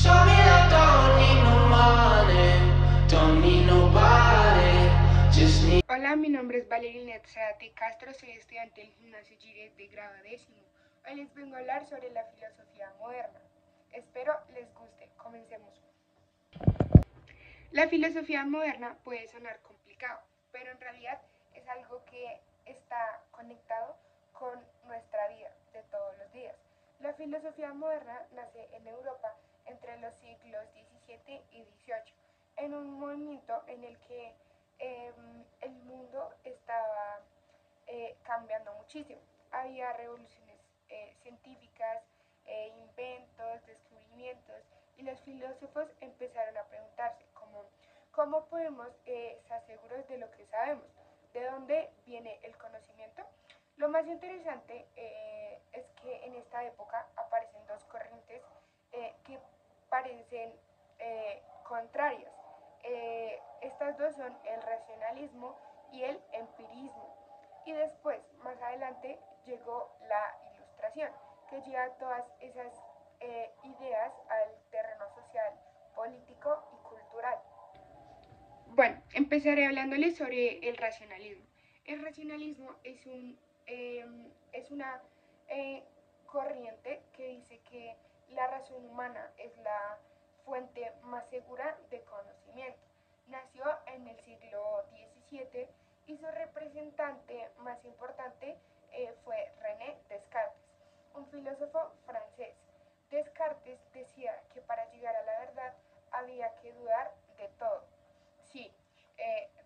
Show me that don't need no money, don't need nobody, just need. Hola, mi nombre es Valerinet Zárate Castro, soy estudiante del Gimnasio Gires de grado 10º. Hoy les vengo a hablar sobre la filosofía moderna. Espero les guste. Comencemos. La filosofía moderna puede sonar complicado, pero en realidad es algo que está conectado con nuestra vida de todos los días. La filosofía moderna nace en Europa entre los siglos XVII y XVIII, en un movimiento en el que el mundo estaba cambiando muchísimo. Había revoluciones científicas, inventos, descubrimientos, y los filósofos empezaron a preguntarse cómo podemos estar seguros de lo que sabemos, de dónde viene el conocimiento. Lo más interesante es que en esta época aparecen dos corrientes que parecen contrarias. Estas dos son el racionalismo y el empirismo. Y después, más adelante, llegó la ilustración, que lleva todas esas ideas al terreno social, político y cultural. Bueno, empezaré hablándoles sobre el racionalismo. El racionalismo es una corriente que dice que la razón humana es la fuente más segura de conocimiento. Nació en el siglo XVII y su representante más importante fue René Descartes, un filósofo francés. Descartes decía que para llegar a la verdad había que dudar de todo. Sí,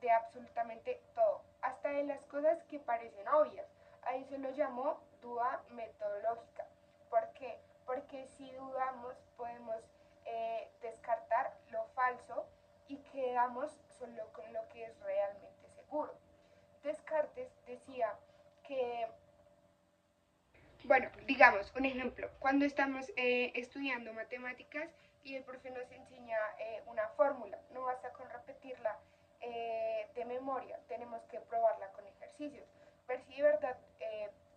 de absolutamente todo, hasta de las cosas que parecen obvias. Ahí se lo llamó duda metodológica. ¿Por qué? Porque si dudamos podemos descartar lo falso y quedamos solo con lo que es realmente seguro. Descartes decía que, bueno, digamos, un ejemplo, cuando estamos estudiando matemáticas y el profe nos enseña una fórmula, no basta con repetirla de memoria, tenemos que probarla con ejercicios, ver si de verdad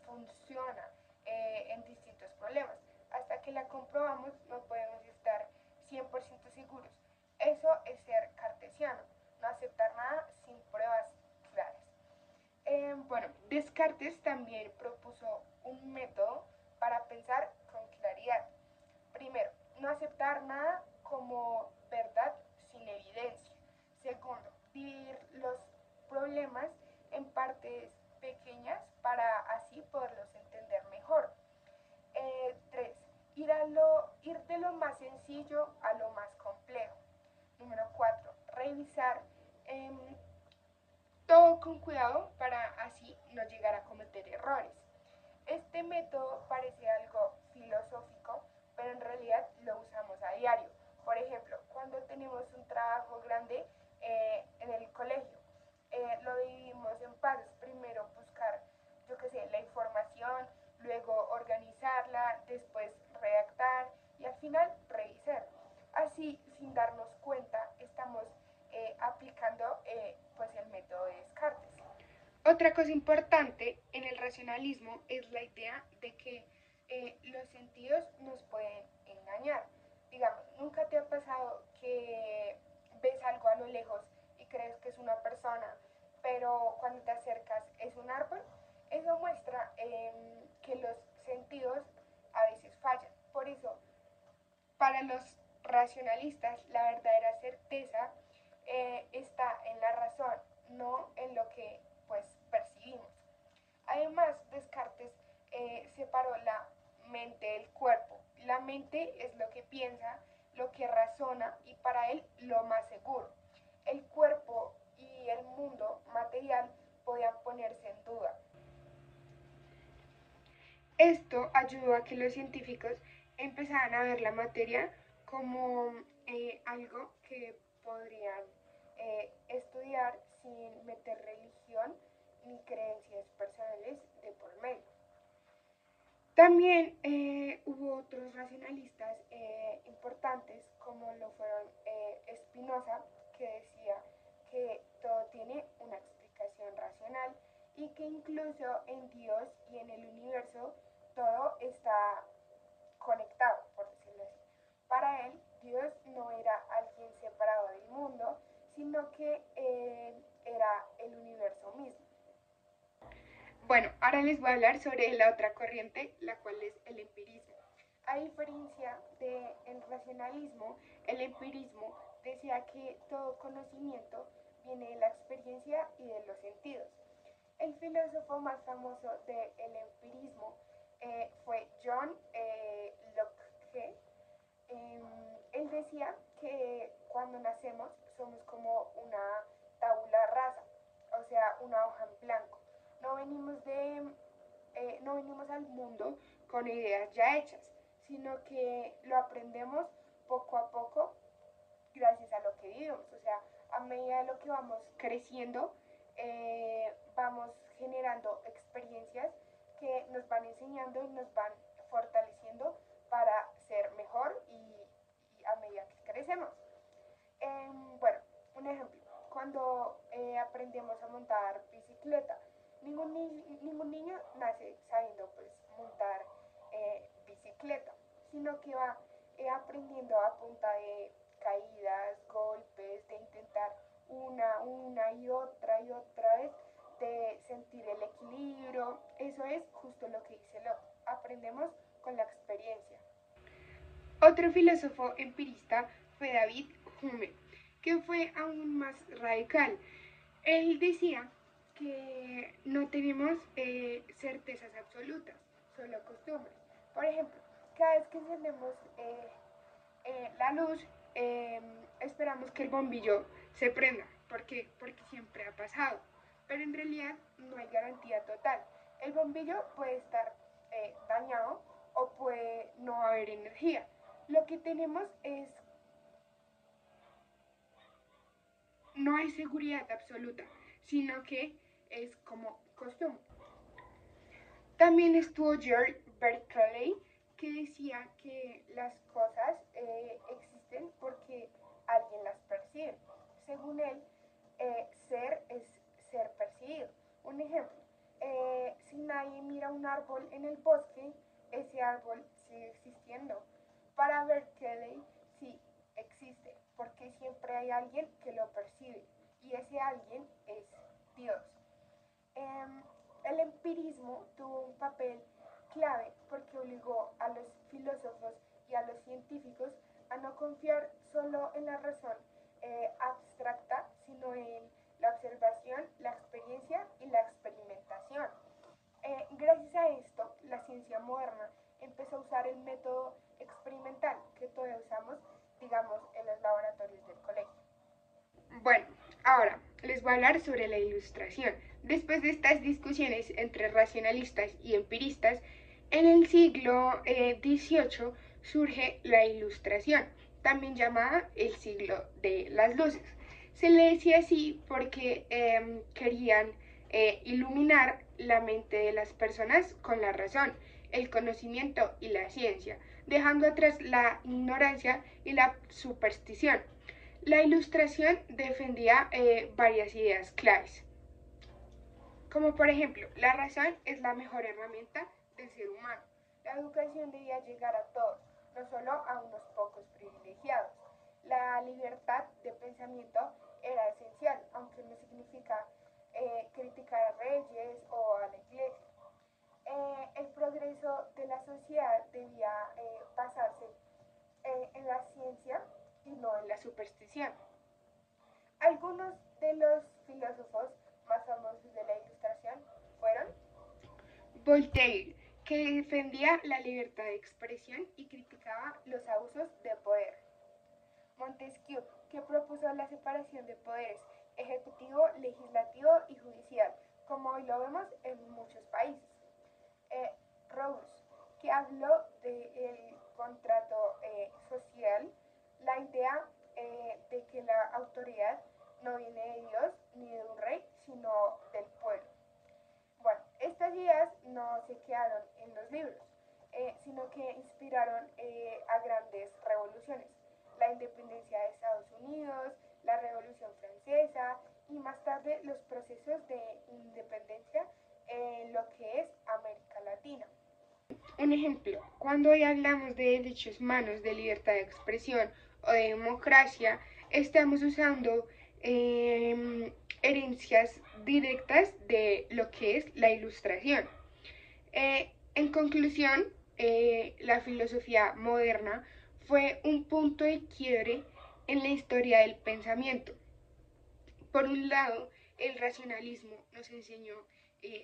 funciona en distintos problemas. Hasta que la comprobamos no podemos estar 100% seguros. Eso es ser cartesiano, no aceptar nada sin pruebas claras. Bueno, Descartes también propuso un método para pensar con claridad. Primero, no aceptar nada como verdad sin evidencia. Segundo, dividir los problemas en partes pequeñas para así poderlos entender mejor. 3. Ir de lo más sencillo a lo más complejo. Número 4. Revisar todo con cuidado para así no llegar a cometer errores. Este método parece algo filosófico, pero en realidad lo usamos a diario. Por ejemplo, cuando tenemos un trabajo grande en el colegio, lo dividimos en pasos. Primero buscar, yo qué sé, la información, luego organizarla, después redactar y al final revisar. Así, sin darnos cuenta, estamos aplicando pues el método de Descartes. Otra cosa importante en el racionalismo es la idea de que los sentidos nos pueden engañar. Digamos, ¿nunca te ha pasado que ves algo a lo lejos y crees que es una persona, pero cuando te acercas es un árbol? Eso muestra que los sentidos a veces fallan. Por eso, para los racionalistas, la verdadera certeza está en la razón, no en lo que pues percibimos. Además, Descartes separó la mente del cuerpo. La mente es lo que piensa, lo que razona y para él lo más seguro. El cuerpo y el mundo material podían ponerse en duda. Esto ayudó a que los científicos empezaran a ver la materia como algo que podrían estudiar sin meter religión ni creencias personales de por medio. También hubo otros racionalistas importantes, como lo fueron Spinoza, que decía que todo tiene una explicación racional y que incluso en Dios y en el universo todo está conectado, por decirlo así. Para él, Dios no era alguien separado del mundo, sino que Él era el universo mismo. Bueno, ahora les voy a hablar sobre la otra corriente, la cual es el empirismo. A diferencia del racionalismo, el empirismo decía que todo conocimiento viene de la experiencia y de los sentidos. El filósofo más famoso del empirismo fue John Locke. Él decía que cuando nacemos somos como una tabula rasa, o sea, una hoja en blanco. No venimos, no venimos al mundo con ideas ya hechas, sino que lo aprendemos poco a poco gracias a lo que vivimos. O sea, a medida de lo que vamos creciendo, vamos generando experiencias que nos van enseñando y nos van fortaleciendo para ser mejor y a medida que crecemos. Bueno, un ejemplo, cuando aprendemos a montar bicicleta, ningún niño nace sabiendo pues montar bicicleta, sino que va aprendiendo a punta de caídas, golpes, de intentar una y otra vez, de sentir el equilibrio. Eso es justo lo que dice Locke. Aprendemos con la experiencia. Otro filósofo empirista fue David Hume, que fue aún más radical. Él decía que no tenemos certezas absolutas, solo costumbres. Por ejemplo, cada vez que encendemos la luz, esperamos que el bombillo se prenda. ¿Por qué? Porque siempre ha pasado. Pero en realidad no hay garantía total. El bombillo puede estar dañado o puede no haber energía. Lo que tenemos es, no hay seguridad absoluta, sino que es como costumbre. También estuvo George Berkeley, que decía que las cosas existen porque alguien las percibe. Según él, ser es ser percibido. Un ejemplo, si nadie mira un árbol en el bosque, ese árbol sigue existiendo. Para Berkeley sí existe, porque siempre hay alguien que lo percibe, y ese alguien es Dios. El empirismo tuvo un papel clave porque obligó a los filósofos y a los científicos a no confiar solo en la razón abstracta, sino en la observación, la experiencia y la experimentación. Gracias a esto, la ciencia moderna empezó a usar el método experimental que todavía usamos, digamos, en los laboratorios del colegio. Bueno, ahora les voy a hablar sobre la ilustración. Después de estas discusiones entre racionalistas y empiristas, en el siglo XVIII surge la ilustración, también llamada el siglo de las luces. Se le decía así porque querían iluminar la mente de las personas con la razón, el conocimiento y la ciencia, dejando atrás la ignorancia y la superstición. La ilustración defendía varias ideas claves, como por ejemplo, la razón es la mejor herramienta del ser humano. La educación debía llegar a todos, no solo a unos pocos privilegiados. La libertad de pensamiento era esencial, aunque no significa criticar a reyes o a la iglesia. El progreso de la sociedad debía basarse en la ciencia y no en la superstición. Algunos de los filósofos más famosos de la Ilustración fueron Voltaire, que defendía la libertad de expresión y criticaba los abusos de poder; Montesquieu, que propuso la separación de poderes ejecutivo, legislativo y judicial, como hoy lo vemos en muchos países; Rawls, que habló del contrato social, la idea de que la autoridad no viene de Dios ni de un rey, sino del pueblo. Bueno, estas ideas no se quedaron en los libros, sino que inspiraron a grandes revoluciones: la independencia de Estados Unidos, la Revolución Francesa y más tarde los procesos de independencia en lo que es América Latina. Un ejemplo, cuando hoy hablamos de derechos humanos, de libertad de expresión o de democracia, estamos usando herencias directas de lo que es la ilustración. En conclusión, la filosofía moderna fue un punto de quiebre en la historia del pensamiento. Por un lado, el racionalismo nos enseñó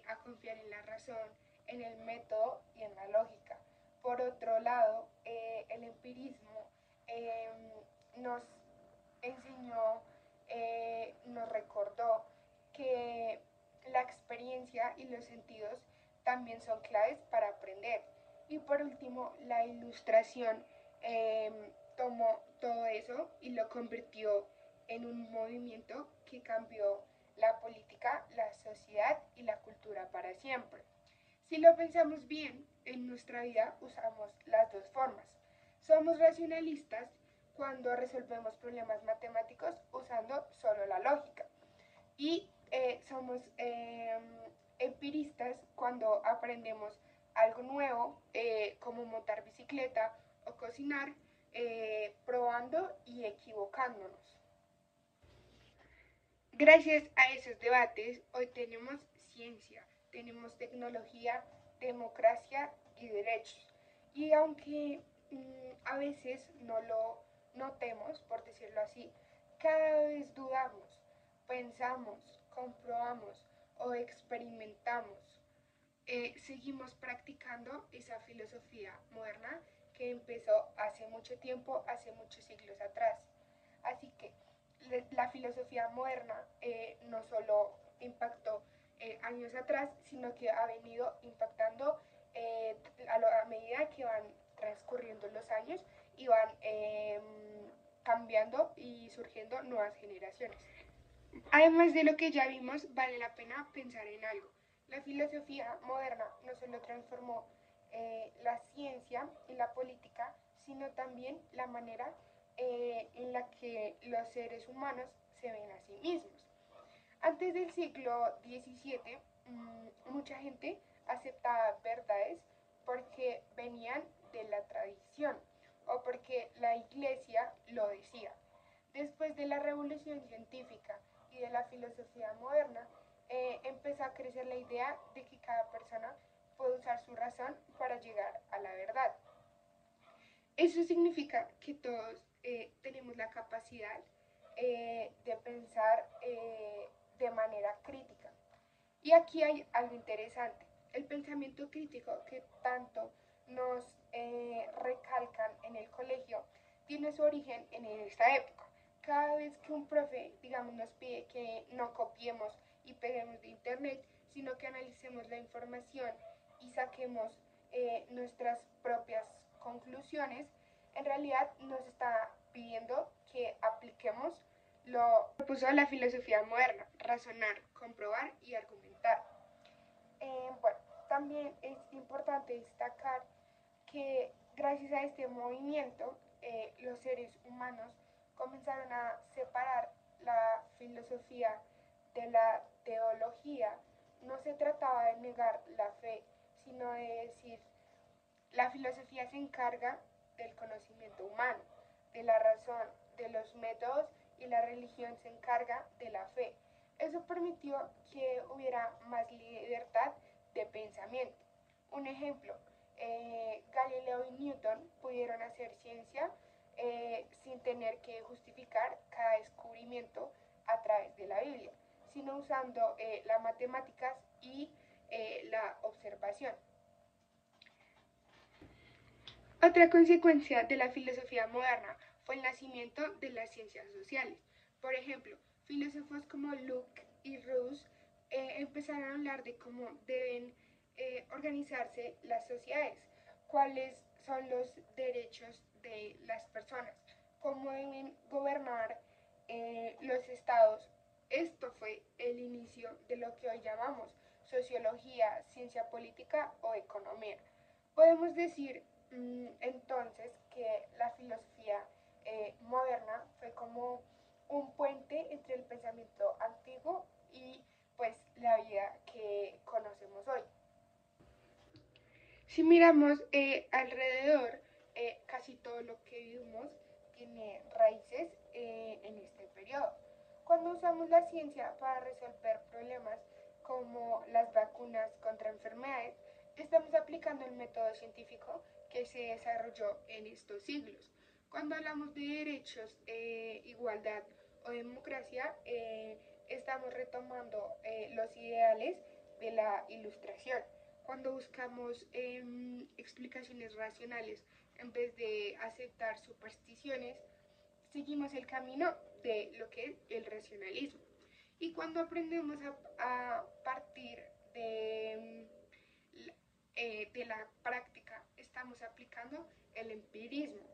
a confiar en la razón, en el método y en la lógica. Por otro lado, el empirismo eh, nos enseñó, nos recordó que la experiencia y los sentidos también son claves para aprender. Y por último, la ilustración eh, tomó todo eso y lo convirtió en un movimiento que cambió la política, la sociedad y la cultura para siempre. Si lo pensamos bien, en nuestra vida usamos las dos formas. Somos racionalistas cuando resolvemos problemas matemáticos usando solo la lógica. Y somos empiristas cuando aprendemos algo nuevo, como montar bicicleta o cocinar, probando y equivocándonos. Gracias a esos debates, hoy tenemos ciencia, tenemos tecnología, democracia y derechos. Y aunque a veces no lo notemos, por decirlo así, cada vez dudamos, pensamos, comprobamos o experimentamos. Seguimos practicando esa filosofía moderna que empezó hace mucho tiempo, hace muchos siglos atrás. Así que la filosofía moderna no solo impactó años atrás, sino que ha venido impactando a medida que van transcurriendo los años y van cambiando y surgiendo nuevas generaciones. Además de lo que ya vimos, vale la pena pensar en algo. La filosofía moderna no solo transformó la ciencia y la política, sino también la manera en la que los seres humanos se ven a sí mismos. Antes del siglo XVII, mucha gente aceptaba verdades porque venían de la tradición o porque la iglesia lo decía. Después de la revolución científica y de la filosofía moderna, empezó a crecer la idea de que cada persona puede usar su razón para llegar a la verdad. Eso significa que todos tenemos la capacidad de pensar de manera crítica. Y aquí hay algo interesante. El pensamiento crítico que tanto nos recalcan en el colegio tiene su origen en esta época. Cada vez que un profe, digamos, nos pide que no copiemos y peguemos de internet, sino que analicemos la información y saquemos nuestras propias conclusiones, en realidad nos está pidiendo que apliquemos lo que propuso la filosofía moderna: razonar, comprobar y argumentar. Bueno, también es importante destacar que gracias a este movimiento los seres humanos comenzaron a separar la filosofía de la teología. No se trataba de negar la fe, sino de decir, la filosofía se encarga del conocimiento humano, de la razón, de los métodos, y la religión se encarga de la fe. Eso permitió que hubiera más libertad de pensamiento. Un ejemplo, Galileo y Newton pudieron hacer ciencia sin tener que justificar cada descubrimiento a través de la Biblia, sino usando las matemáticas y la observación. Otra consecuencia de la filosofía moderna fue el nacimiento de las ciencias sociales. Por ejemplo, filósofos como Locke y Rawls empezaron a hablar de cómo deben organizarse las sociedades, cuáles son los derechos de las personas, cómo deben gobernar los estados. Esto fue el inicio de lo que hoy llamamos sociología, ciencia política o economía. Podemos decir entonces que la filosofía moderna fue como un puente entre el pensamiento antiguo y pues la vida que conocemos hoy. Si miramos alrededor, casi todo lo que vivimos tiene raíces en este periodo. Cuando usamos la ciencia para resolver problemas como las vacunas contra enfermedades, estamos aplicando el método científico que se desarrolló en estos siglos. Cuando hablamos de derechos, igualdad o democracia, estamos retomando los ideales de la Ilustración. Cuando buscamos explicaciones racionales en vez de aceptar supersticiones, seguimos el camino de lo que es el racionalismo. Y cuando aprendemos a partir de la práctica, estamos aplicando el empirismo.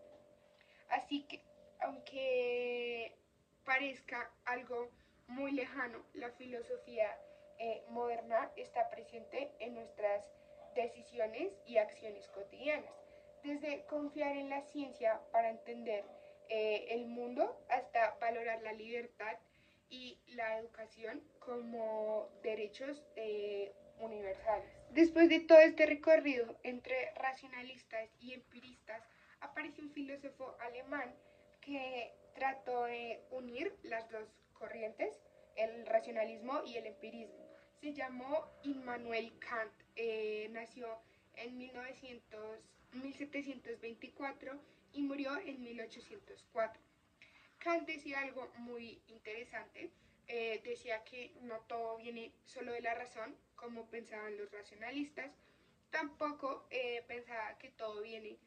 Así que, aunque parezca algo muy lejano, la filosofía moderna está presente en nuestras decisiones y acciones cotidianas, desde confiar en la ciencia para entender el mundo hasta valorar la libertad y la educación como derechos universales. Después de todo este recorrido entre racionalistas y empiristas, apareció un filósofo alemán que trató de unir las dos corrientes, el racionalismo y el empirismo. Se llamó Immanuel Kant. Nació en 1724 y murió en 1804. Kant decía algo muy interesante. Decía que no todo viene solo de la razón, como pensaban los racionalistas. Tampoco pensaba que todo viene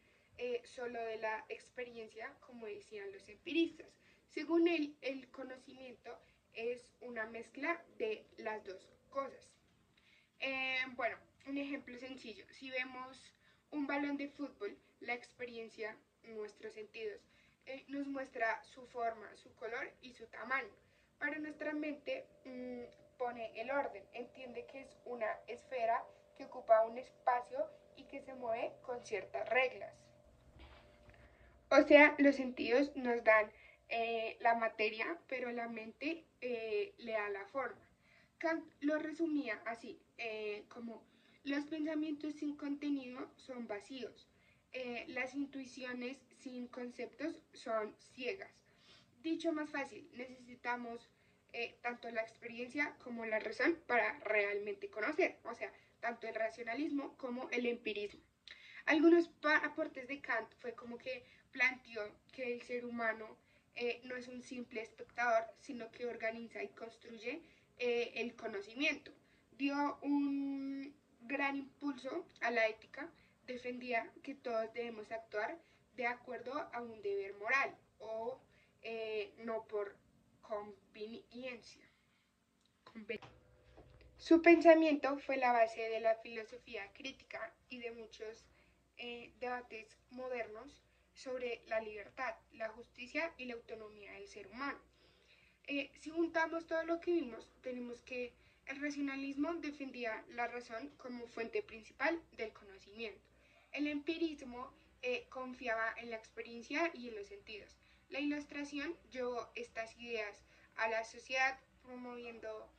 solo de la experiencia, como decían los empiristas. Según él, el conocimiento es una mezcla de las dos cosas. Bueno, un ejemplo sencillo. Si vemos un balón de fútbol, la experiencia, nuestros sentidos, nos muestra su forma, su color y su tamaño. Para nuestra mente pone el orden, entiende que es una esfera que ocupa un espacio y que se mueve con ciertas reglas. O sea, los sentidos nos dan la materia, pero la mente le da la forma. Kant lo resumía así, como los pensamientos sin contenido son vacíos, las intuiciones sin conceptos son ciegas. Dicho más fácil, necesitamos tanto la experiencia como la razón para realmente conocer, o sea, tanto el racionalismo como el empirismo. Algunos aportes de Kant fue como que planteó que el ser humano no es un simple espectador, sino que organiza y construye el conocimiento. Dio un gran impulso a la ética, defendía que todos debemos actuar de acuerdo a un deber moral o no por conveniencia. Su pensamiento fue la base de la filosofía crítica y de muchos debates modernos sobre la libertad, la justicia y la autonomía del ser humano. Si juntamos todo lo que vimos, tenemos que el racionalismo defendía la razón como fuente principal del conocimiento. El empirismo confiaba en la experiencia y en los sentidos. La Ilustración llevó estas ideas a la sociedad promoviendo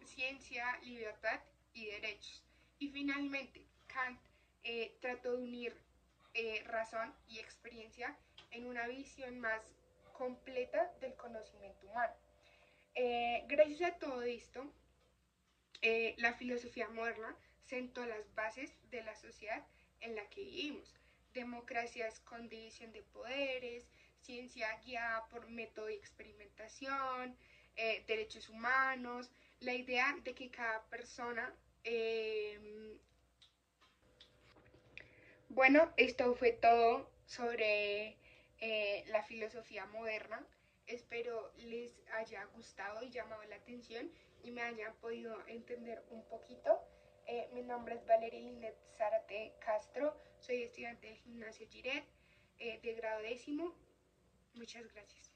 ciencia, libertad y derechos. Y finalmente, Kant trató de unir razón y experiencia en una visión más completa del conocimiento humano. Gracias a todo esto, la filosofía moderna sentó las bases de la sociedad en la que vivimos. Democracias con división de poderes, ciencia guiada por método de experimentación, derechos humanos, la idea de que cada persona... Bueno, esto fue todo sobre la filosofía moderna. Espero les haya gustado y llamado la atención y me hayan podido entender un poquito. Mi nombre es Valeria Linet Zárate Castro, soy estudiante del gimnasio Giret de grado 10º. Muchas gracias.